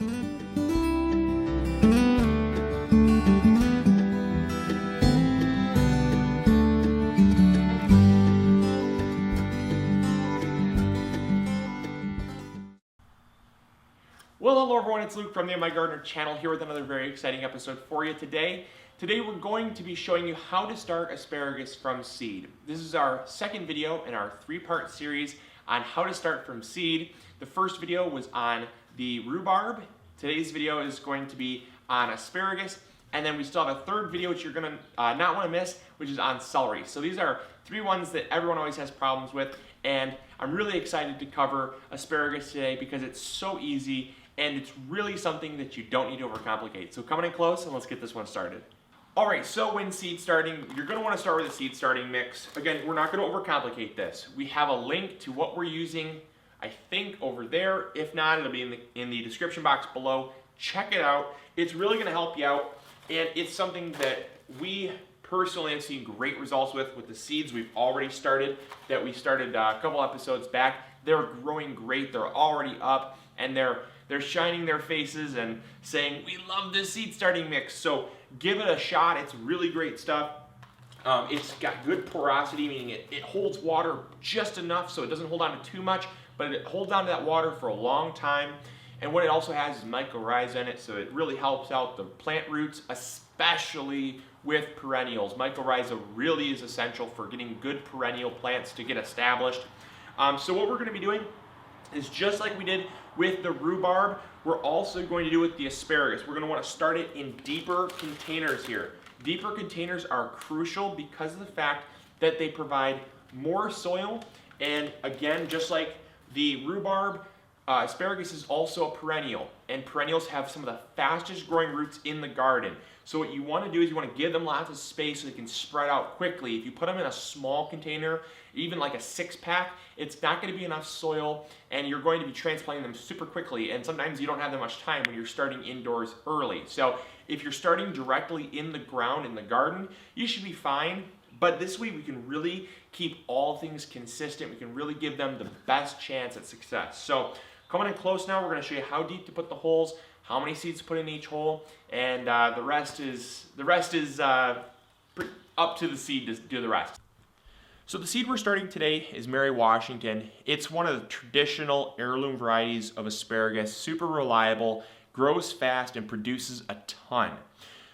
Well, hello everyone, it's Luke from the MIgardener channel here with another very exciting episode for you today. Today we're going to be showing you how to start asparagus from seed. This is our second video in our three-part series on how to start from seed. The first video was on the rhubarb. Today's video is going to be on asparagus. And then we still have a third video which you're going to not want to miss, which is on celery. So these are three ones that everyone always has problems with. And I'm really excited to cover asparagus today because it's so easy and it's really something that you don't need to overcomplicate. So come in close and let's get this one started. All right, so when seed starting, you're gonna wanna start with a seed starting mix. Again, we're not gonna overcomplicate this. We have a link to what we're using, I think over there. If not, it'll be in the description box below. Check it out. It's really gonna help you out. And it's something that we personally have seen great results with the seeds we've already started, that we started a couple episodes back. They're growing great, they're already up, and they're shining their faces and saying, we love this seed starting mix. So give it a shot, it's really great stuff. It's got good porosity, meaning it holds water just enough so it doesn't hold on to too much, but it holds on to that water for a long time. And what it also has is mycorrhiza in it, so it really helps out the plant roots, especially with perennials. Mycorrhiza really is essential for getting good perennial plants to get established. So what we're gonna be doing is just like we did with the rhubarb, we're also going to do with the asparagus. We're going to want to start it in deeper containers here. Deeper containers are crucial because of the fact that they provide more soil, and again, just like the rhubarb, asparagus is also a perennial, and perennials have some of the fastest growing roots in the garden. So what you want to do is you want to give them lots of space so they can spread out quickly. If you put them in a small container, even like a 6-pack, it's not going to be enough soil, and you're going to be transplanting them super quickly, and sometimes you don't have that much time when you're starting indoors early. So if you're starting directly in the ground in the garden, you should be fine. But this way we can really keep all things consistent. We can really give them the best chance at success. So coming in close now, we're going to show you how deep to put the holes, how many seeds to put in each hole, and the rest is up to the seed to do the rest. So the seed we're starting today is Mary Washington. It's one of the traditional heirloom varieties of asparagus, super reliable, grows fast, and produces a ton.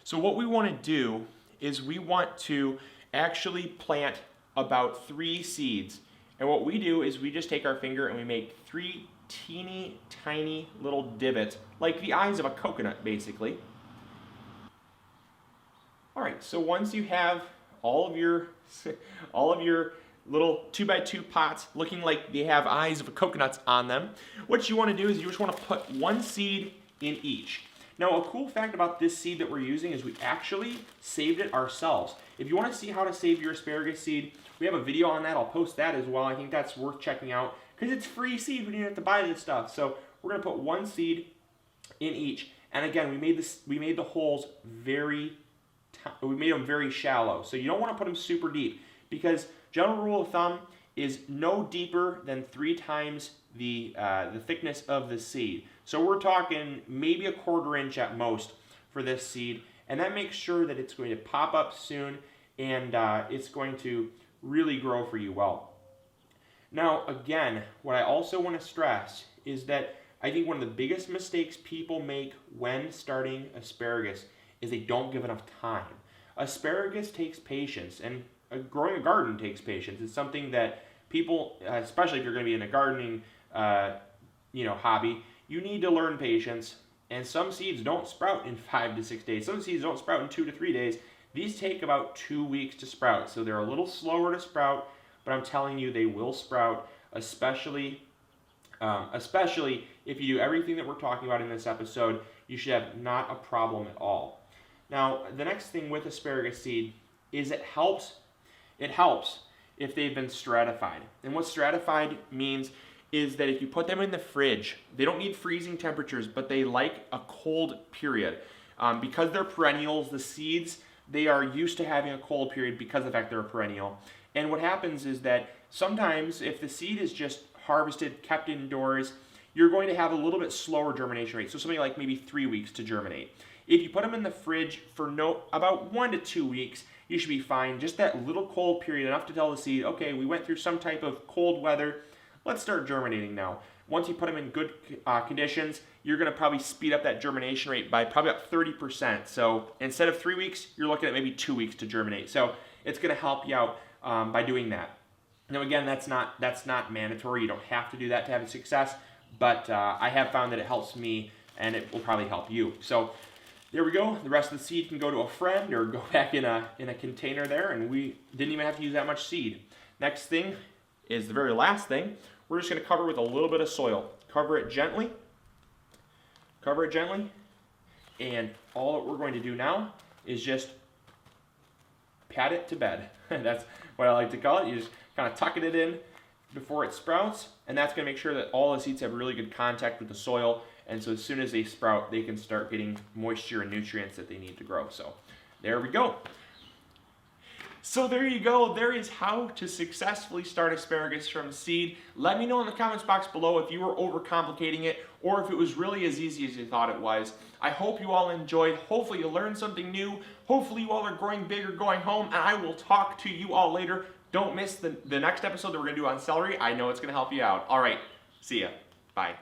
So what we want to do is we want to actually plant about 3 seeds. And what we do is we just take our finger and we make 3 teeny tiny little divots, like the eyes of a coconut basically. All right, so once you have all of your little 2x2 pots looking like they have eyes of coconuts on them, what you want to do is you just want to put 1 seed in each. Now, a cool fact about this seed that we're using is we actually saved it ourselves. If you want to see how to save your asparagus seed, we have a video on that. I'll post that as well. I think that's worth checking out because it's free seed. We didn't have to buy this stuff. So we're going to put 1 seed in each. And again, we made the holes very shallow. So you don't want to put them super deep because general rule of thumb is no deeper than 3 times the thickness of the seed. So we're talking maybe a 1/4 inch at most for this seed, and that makes sure that it's going to pop up soon and it's going to really grow for you well. Now again, what I also want to stress is that I think one of the biggest mistakes people make when starting asparagus is they don't give enough time. Asparagus takes patience, and growing a garden takes patience. It's something that people, especially if you're going to be in a gardening hobby, you need to learn patience. And some seeds don't sprout in 5 to 6 days. Some seeds don't sprout in 2 to 3 days. These take about 2 weeks to sprout, so they're a little slower to sprout, but I'm telling you they will sprout, especially if you do everything that we're talking about in this episode. You should have not a problem at all. Now, the next thing with asparagus seed is it helps if they've been stratified. And what stratified means is that if you put them in the fridge, they don't need freezing temperatures, but they like a cold period. Because they're perennials, the seeds, they are used to having a cold period because of the fact they're a perennial. And what happens is that sometimes if the seed is just harvested, kept indoors, you're going to have a little bit slower germination rate, so something like maybe 3 weeks to germinate. If you put them in the fridge for about 1 to 2 weeks, you should be fine. Just that little cold period, enough to tell the seed, okay, we went through some type of cold weather, let's start germinating now. Once you put them in good conditions, you're going to probably speed up that germination rate by probably about 30%. So instead of 3 weeks, you're looking at maybe 2 weeks to germinate. So it's going to help you out by doing that. Now again, that's not mandatory. You don't have to do that to have a success, but I have found that it helps me, and it will probably help you. So there we go. The rest of the seed can go to a friend or go back in a container there, and we didn't even have to use that much seed. Next thing is the very last thing. We're just going to cover with a little bit of soil. Cover it gently. Cover it gently. And all that we're going to do now is just pat it to bed. That's what I like to call it. You just kind of tuck it in before it sprouts, and that's going to make sure that all the seeds have really good contact with the soil, and so as soon as they sprout, they can start getting moisture and nutrients that they need to grow. So there we go. So there you go. There is how to successfully start asparagus from seed. Let me know in the comments box below if you were overcomplicating it or if it was really as easy as you thought it was. I hope you all enjoyed. Hopefully you learned something new. Hopefully you all are growing big or going home, and I will talk to you all later. Don't miss the next episode that we're going to do on celery. I know it's going to help you out. All right. See ya. Bye.